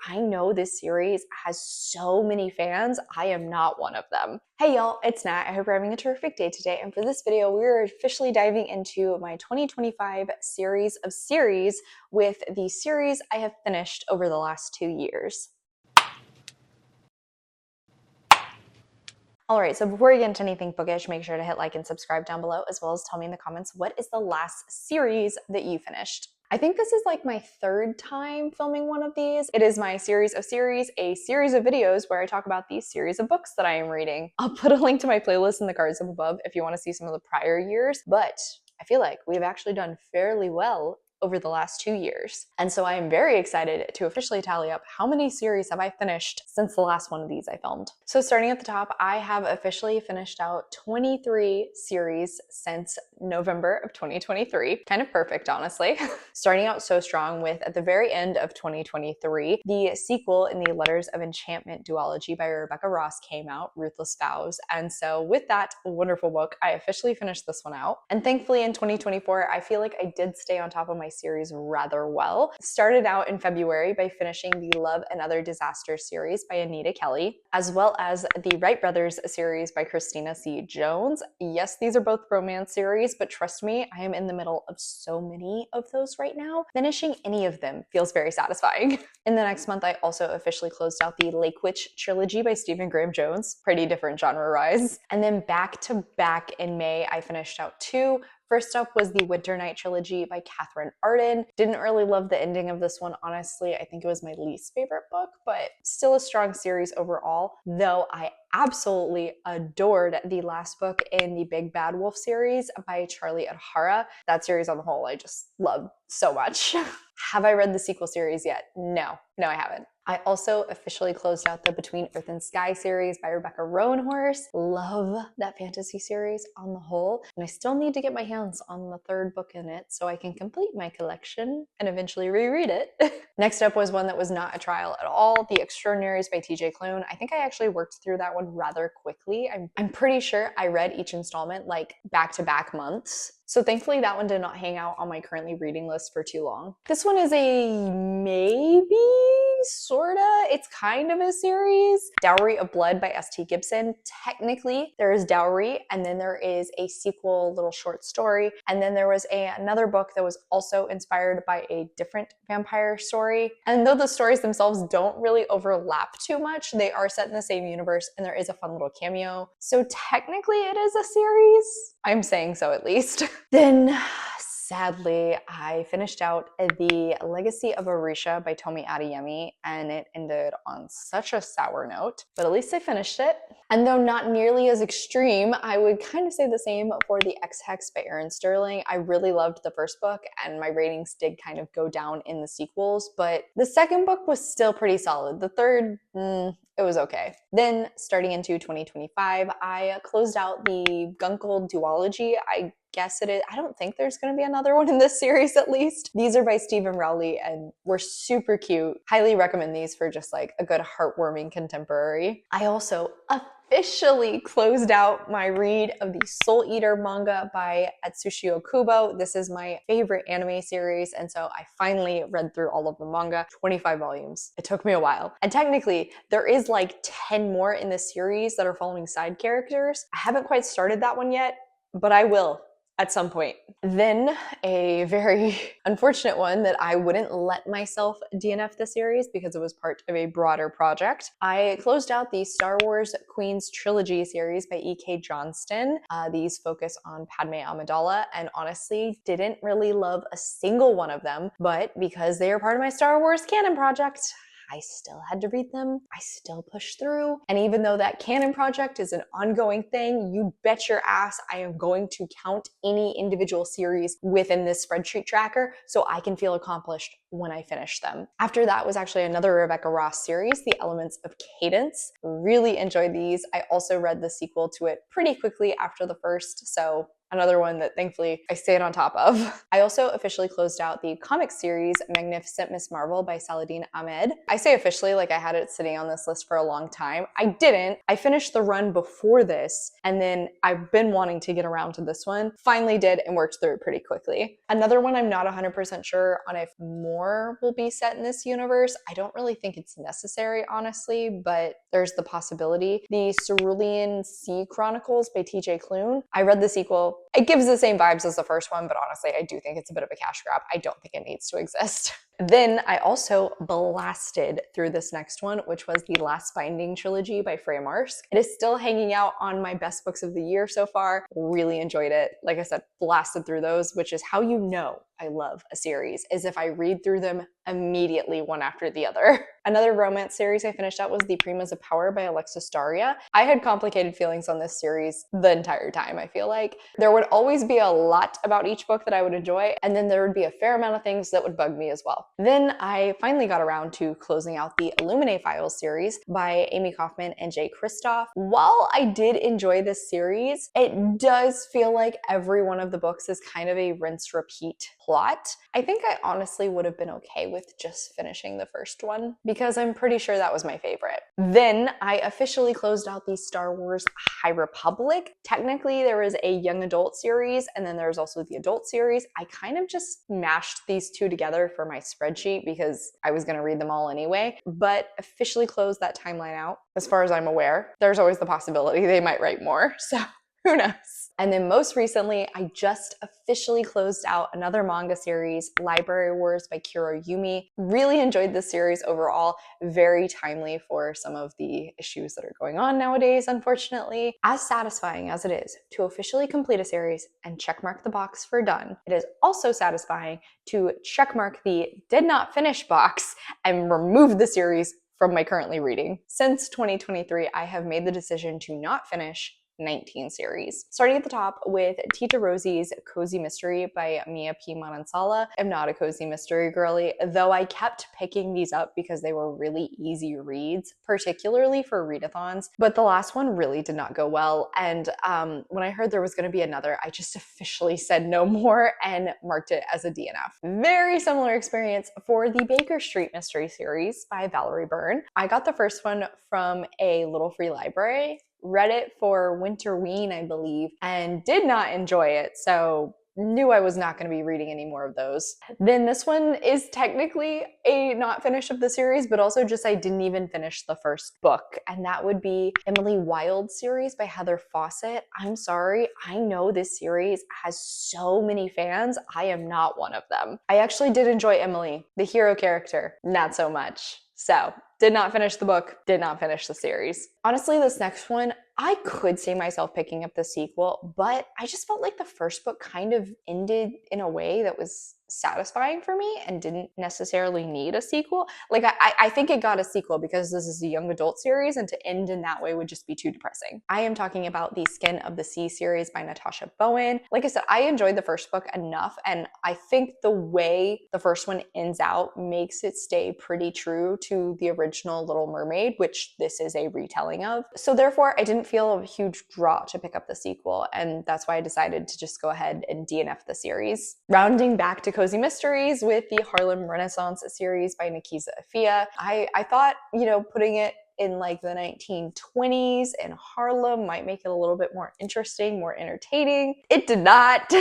I know this series has so many fans. I am not one of them. Hey y'all, it's Nat. I hope you're having a terrific day today. And for this video, we're officially diving into my 2025 series of series with the series I have finished over the last 2 years. All right, so before we get into anything bookish, make sure to hit like and subscribe down below, as well as tell me in the comments what is the last series that you finished. I think this is like my 3rd time filming one of these. It is my series of series, a series of videos where I talk about these series of books that I am reading. I'll put a link to my playlist in the cards up above if you want to see some of the prior years, but I feel like we've actually done fairly well over the last 2 years. And so I am very excited to officially tally up how many series have I finished since the last one of these I filmed. So starting at the top, I have officially finished out 23 series since November of 2023. Kind of perfect, honestly. Starting out so strong with, at the very end of 2023, the sequel in the Letters of Enchantment duology by Rebecca Ross came out, Ruthless Vows. And so with that wonderful book, I officially finished this one out. And thankfully in 2024, I feel like I did stay on top of my series rather well. Started out in February by finishing the Love and Other Disasters series by Anita Kelly, as well as the Wright Brothers series by Christina C. Jones. Yes, these are both romance series, but trust me, I am in the middle of so many of those right now. Finishing any of them feels very satisfying. In the next month, I also officially closed out the Lake Witch trilogy by Stephen Graham Jones. Pretty different genre-wise. And then back to back in May, I finished out 2. First up was the Winter Night trilogy by Catherine Arden. Didn't really love the ending of this one, honestly. I think it was my least favorite book, but still a strong series overall, though I absolutely adored the last book in the Big Bad Wolf series by Charlie Adhara. That series on the whole, I just love so much. Have I read the sequel series yet? No, I haven't. I also officially closed out the Between Earth and Sky series by Rebecca Roanhorse. Love that fantasy series on the whole, and I still need to get my hands on the 3rd book in it so I can complete my collection and eventually reread it. Next up was one that was not a trial at all, The Extraordinaries by TJ Klune. I think I actually worked through that one rather quickly. I'm pretty sure I read each installment like back-to-back months. So thankfully that one did not hang out on my currently reading list for too long. This one is a maybe, sorta. It's kind of a series. Dowry of Blood by S.T. Gibson. Technically, there is Dowry, and then there is a sequel little short story, and then there was another book that was also inspired by a different vampire story. And though the stories themselves don't really overlap too much, they are set in the same universe, and there is a fun little cameo. So technically it is a series. I'm saying so at least. Then sadly, I finished out the Legacy of Orisha by Tomi Adeyemi, and it ended on such a sour note, but at least I finished it. And though not nearly as extreme, I would kind of say the same for the X-Hex by Erin Sterling. I really loved the first book, and my ratings did kind of go down in the sequels, but the second book was still pretty solid. The third, it was okay. Then, starting into 2025, I closed out the Gunkel duology. I guess it is. I don't think there's going to be another one in this series, at least. These are by Stephen Rowley and were super cute. Highly recommend these for just like a good heartwarming contemporary. I also officially closed out my read of the Soul Eater manga by Atsushi Okubo. This is my favorite anime series, and so I finally read through all of the manga, 25 volumes. It took me a while. And technically, there is like 10 more in this series that are following side characters. I haven't quite started that one yet, but I will at some point. Then a very unfortunate one that I wouldn't let myself DNF the series because it was part of a broader project. I closed out the Star Wars Queens Trilogy series by E.K. Johnston. These focus on Padme Amidala, and honestly didn't really love a single one of them, but because they are part of my Star Wars canon project, I still had to read them. I still pushed through. And even though that canon project is an ongoing thing, you bet your ass I am going to count any individual series within this spreadsheet tracker so I can feel accomplished when I finish them. After that was actually another Rebecca Ross series, The Elements of Cadence. Really enjoyed these. I also read the sequel to it pretty quickly after the first, so another one that thankfully I stayed on top of. I also officially closed out the comic series Magnificent Miss Marvel by Saladin Ahmed. I say officially like I had it sitting on this list for a long time. I didn't. I finished the run before this, and then I've been wanting to get around to this one. Finally did and worked through it pretty quickly. Another one I'm not 100% sure on if more more will be set in this universe. I don't really think it's necessary, honestly, but there's the possibility. The Cerulean Sea Chronicles by TJ Klune. I read the sequel. It gives the same vibes as the first one, but honestly, I do think it's a bit of a cash grab. I don't think it needs to exist. Then I also blasted through this next one, which was the Last Binding trilogy by Freya Marske. It is still hanging out on my best books of the year so far. Really enjoyed it. Like I said, blasted through those, which is how you know I love a series, is if I read through them immediately one after the other. Another romance series I finished out was The Primas of Power by Alexis Daria. I had complicated feelings on this series the entire time, I feel like. There would always be a lot about each book that I would enjoy, and then there would be a fair amount of things that would bug me as well. Then I finally got around to closing out the Illuminae Files series by Amy Kaufman and Jay Kristoff. While I did enjoy this series, it does feel like every one of the books is kind of a rinse-repeat plot. I think I honestly would have been okay with just finishing the first one because I'm pretty sure that was my favorite. Then I officially closed out the Star Wars High Republic. Technically, there was a young adult series and then there's also the adult series. I kind of just mashed these two together for my spreadsheet because I was going to read them all anyway, but officially closed that timeline out. As far as I'm aware, there's always the possibility they might write more, so who knows? And then most recently, I just officially closed out another manga series, Library Wars by Kuro Yumi. Really enjoyed this series overall. Very timely for some of the issues that are going on nowadays, unfortunately. As satisfying as it is to officially complete a series and checkmark the box for done, it is also satisfying to checkmark the did not finish box and remove the series from my currently reading. Since 2023, I have made the decision to not finish 19 series. Starting at the top with Tita Rosie's Cozy Mystery by Mia P. Manansala. I'm not a cozy mystery girly, though I kept picking these up because they were really easy reads, particularly for readathons, but the last one really did not go well, and when I heard there was going to be another, I just officially said no more and marked it as a DNF. Very similar experience for the Baker Street Mystery series by Valerie Byrne. I got the first one from a little free library, read it for Winterween, I believe, and did not enjoy it, so knew I was not going to be reading any more of those. Then this one is technically a not finish of the series, but also just I didn't even finish the first book, and that would be Emily Wilde series by Heather Fawcett. I'm sorry, I know this series has so many fans. I am not one of them. I actually did enjoy Emily, the hero character, not so much. So, did not finish the book, did not finish the series. Honestly, this next one, I could see myself picking up the sequel, but I just felt like the first book kind of ended in a way that was satisfying for me and didn't necessarily need a sequel. Like, I think it got a sequel because this is a young adult series, and to end in that way would just be too depressing. I am talking about the Skin of the Sea series by Natasha Bowen. Like I said, I enjoyed the first book enough, and I think the way the first one ends out makes it stay pretty true to the original Little Mermaid, which this is a retelling of. So therefore, I didn't feel a huge draw to pick up the sequel, and that's why I decided to just go ahead and DNF the series. Rounding back to Cozy Mysteries with the Harlem Renaissance series by 𝗖cieः/𝗁𝗁. I thought, putting it in like the 1920s in Harlem might make it a little bit more interesting, more entertaining. It did not.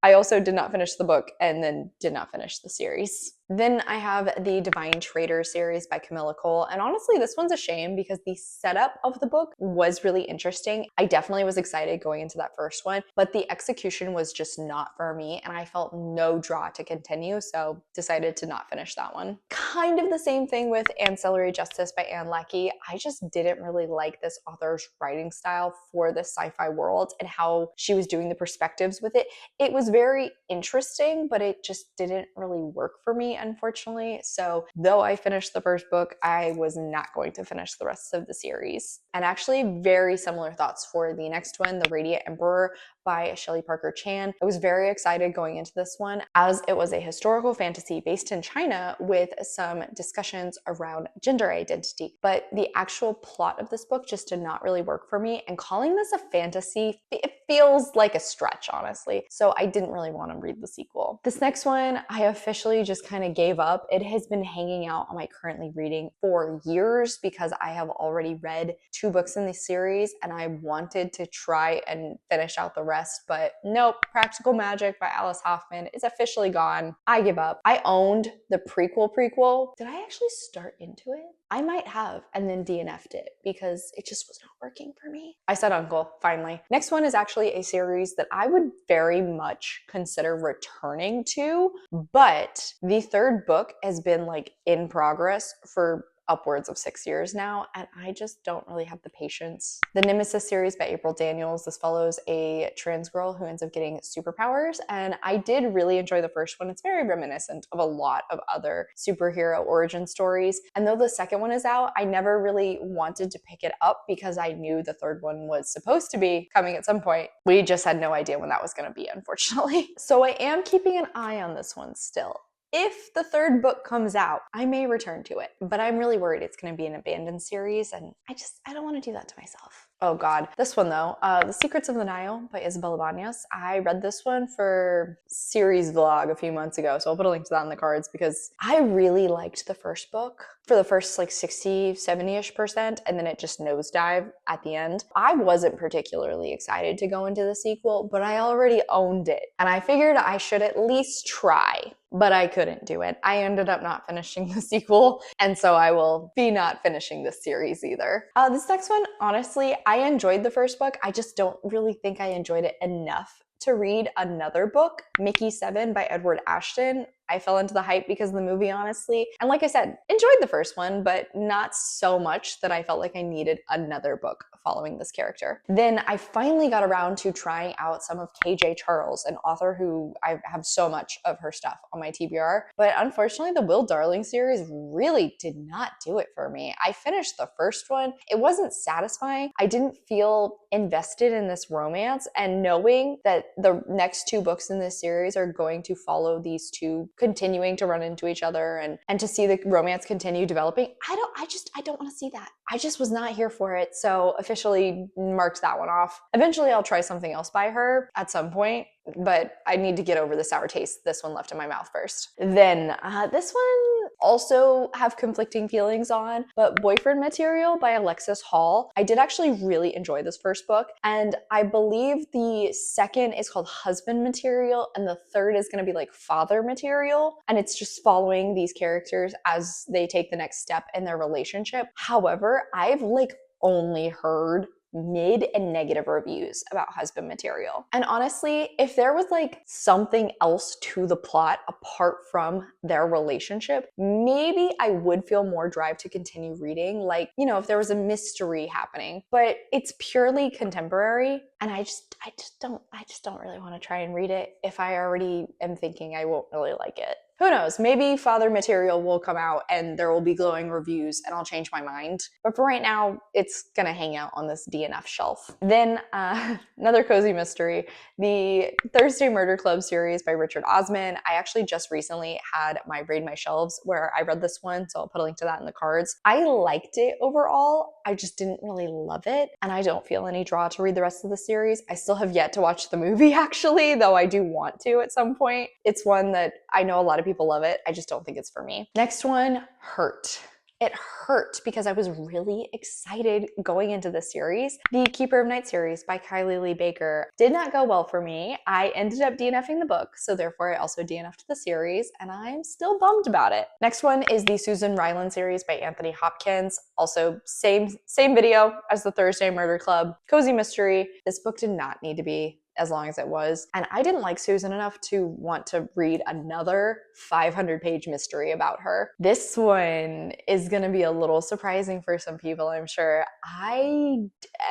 I also did not finish the book and then did not finish the series. Then I have the Divine Traitor series by Camilla Cole, and honestly this one's a shame because the setup of the book was really interesting. I definitely was excited going into that first one, but the execution was just not for me and I felt no draw to continue, so decided to not finish that one. Kind of the same thing with Ancillary Justice by Ann Leckie. I just didn't really like this author's writing style for the sci-fi world and how she was doing the perspectives with it. It was very interesting, but it just didn't really work for me, unfortunately. So though I finished the first book, I was not going to finish the rest of the series. And actually very similar thoughts for the next one, The Radiant Emperor by Shelley Parker Chan. I was very excited going into this one as it was a historical fantasy based in China with some discussions around gender identity. But the actual plot of this book just did not really work for me, and calling this a fantasy, it feels like a stretch, honestly. So I didn't really want to read the sequel. This next one, I officially just kind of gave up. It has been hanging out on my currently reading for years because I have already read 2 books in the series and I wanted to try and finish out the rest rest, but nope, Practical Magic by Alice Hoffman is officially gone. I give up. I owned the prequel. Did I actually start into it? I might have, and then DNF'd it because it just was not working for me. I said uncle, finally. Next one is actually a series that I would very much consider returning to, but the third book has been like in progress for upwards of 6 years now, and I just don't really have the patience. The Nemesis series by April Daniels. This follows a trans girl who ends up getting superpowers, and I did really enjoy the first one. It's very reminiscent of a lot of other superhero origin stories, and though the second one is out, I never really wanted to pick it up because I knew the third one was supposed to be coming at some point. We just had no idea when that was going to be, unfortunately. So I am keeping an eye on this one still. If the third book comes out, I may return to it, but I'm really worried it's going to be an abandoned series, and I don't want to do that to myself. Oh God. This one though, The Secrets of the Nile by Isabel Ibanez. I read this one for series vlog a few months ago, so I'll put a link to that in the cards because I really liked the first book for the first like 60, 70-ish%, and then it just nosedived at the end. I wasn't particularly excited to go into the sequel, but I already owned it, and I figured I should at least try. But I couldn't do it. I ended up not finishing the sequel, and so I will be not finishing this series either. This next one, honestly, I enjoyed the first book. I just don't really think I enjoyed it enough to read another book, Mickey 7 by Edward Ashton. I fell into the hype because of the movie, honestly. And like I said, enjoyed the first one, but not so much that I felt like I needed another book following this character. Then I finally got around to trying out some of KJ Charles, an author who I have so much of her stuff on my TBR. But unfortunately, the Will Darling series really did not do it for me. I finished the first one. It wasn't satisfying. I didn't feel invested in this romance, and knowing that the next two books in this series are going to follow these two continuing to run into each other and to see the romance continue developing, I don't want to see that. I just was not here for it, so officially marked that one off. Eventually I'll try something else by her at some point, but I need to get over the sour taste this one left in my mouth first. Then this one also have conflicting feelings on, but Boyfriend Material by Alexis Hall. I did actually really enjoy this first book, and I believe the second is called Husband Material, and the third is going to be like Father Material, and it's just following these characters as they take the next step in their relationship. However, I've like only heard mid and negative reviews about Husband Material. And honestly, if there was like something else to the plot apart from their relationship, maybe I would feel more drive to continue reading. Like, you know, if there was a mystery happening, but it's purely contemporary, and I just don't really want to try and read it if I already am thinking I won't really like it. Who knows, maybe Father Material will come out and there will be glowing reviews and I'll change my mind. But for right now, it's gonna hang out on this DNF shelf. Then another cozy mystery, the Thursday Murder Club series by Richard Osman. I actually just recently had my Raid My Shelves where I read this one, so I'll put a link to that in the cards. I liked it overall, I just didn't really love it, and I don't feel any draw to read the rest of the series. I still have yet to watch the movie actually, though I do want to at some point. It's one that I know a lot of people love it. I just don't think it's for me. Next one, Hurt. It hurt because I was really excited going into this series. The Keeper of Night series by Kylie Lee Baker did not go well for me. I ended up DNFing the book, so therefore I also DNF'd the series, and I'm still bummed about it. Next one is the Susan Ryland series by Anthony Hopkins. Also, same video as the Thursday Murder Club. Cozy mystery. This book did not need to be as long as it was, and I didn't like Susan enough to want to read another 500-page mystery about her. This one is gonna be a little surprising for some people, I'm sure. I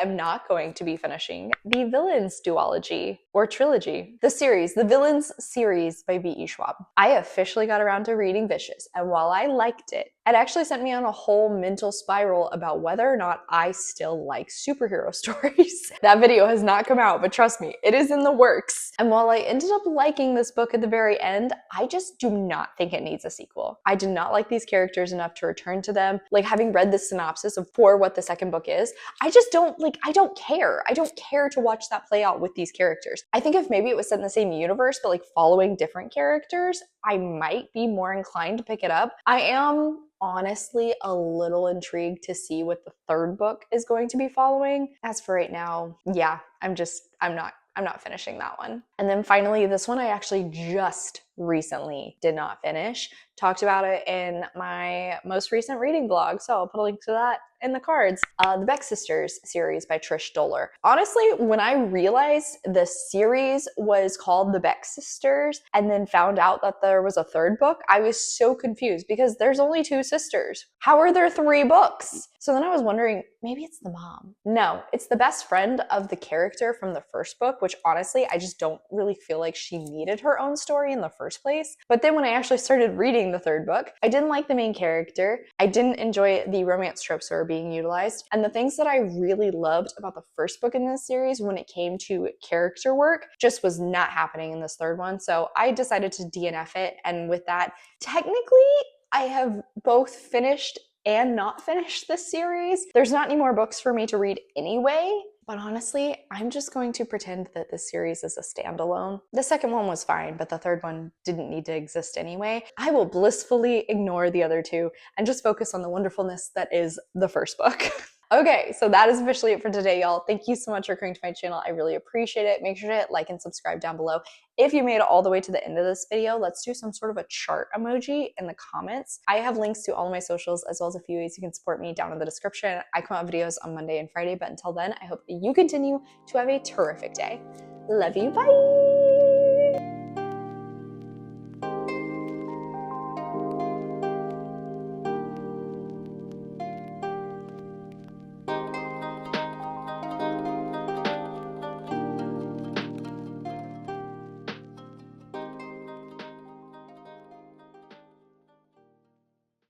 am not going to be finishing the Villains duology or trilogy. The series, the Villains series by B.E. Schwab. I officially got around to reading Vicious, and while I liked it, it actually sent me on a whole mental spiral about whether or not I still like superhero stories. That video has not come out, but trust me, it is in the works. And while I ended up liking this book at the very end, I just do not think it needs a sequel. I did not like these characters enough to return to them. Like, having read the synopsis for what the second book is, I just don't care. I don't care to watch that play out with these characters. I think if maybe it was set in the same universe, but like following different characters, I might be more inclined to pick it up. I am honestly a little intrigued to see what the third book is going to be following. As for right now, yeah, I'm I'm not finishing that one. And then finally, this one I actually just recently did not finish. Talked about it in my most recent reading vlog, so I'll put a link to that in the cards. The Beck Sisters series by Trish Doller. Honestly, when I realized the series was called The Beck Sisters and then found out that there was a third book, I was so confused because there's only 2 sisters. How are there 3 books? So then I was wondering, maybe it's the mom. No, it's the best friend of the character from the first book, which honestly, I just don't really feel like she needed her own story in the first place. But then when I actually started reading the third book, I didn't like the main character. I didn't enjoy the romance tropes that were being utilized. And the things that I really loved about the first book in this series when it came to character work just was not happening in this third one. So I decided to DNF it. And with that, technically, I have both finished and not finished this series. There's not any more books for me to read anyway, but honestly, I'm just going to pretend that this series is a standalone. The second one was fine, but the third one didn't need to exist anyway. I will blissfully ignore the other 2 and just focus on the wonderfulness that is the first book. Okay, so that is officially it for today, y'all. Thank you so much for coming to my channel. I really appreciate it. Make sure to hit like and subscribe down below. If you made it all the way to the end of this video, let's do some sort of a chart emoji in the comments. I have links to all of my socials as well as a few ways you can support me down in the description. I come out videos on Monday and Friday, but until then, I hope that you continue to have a terrific day. Love you, bye!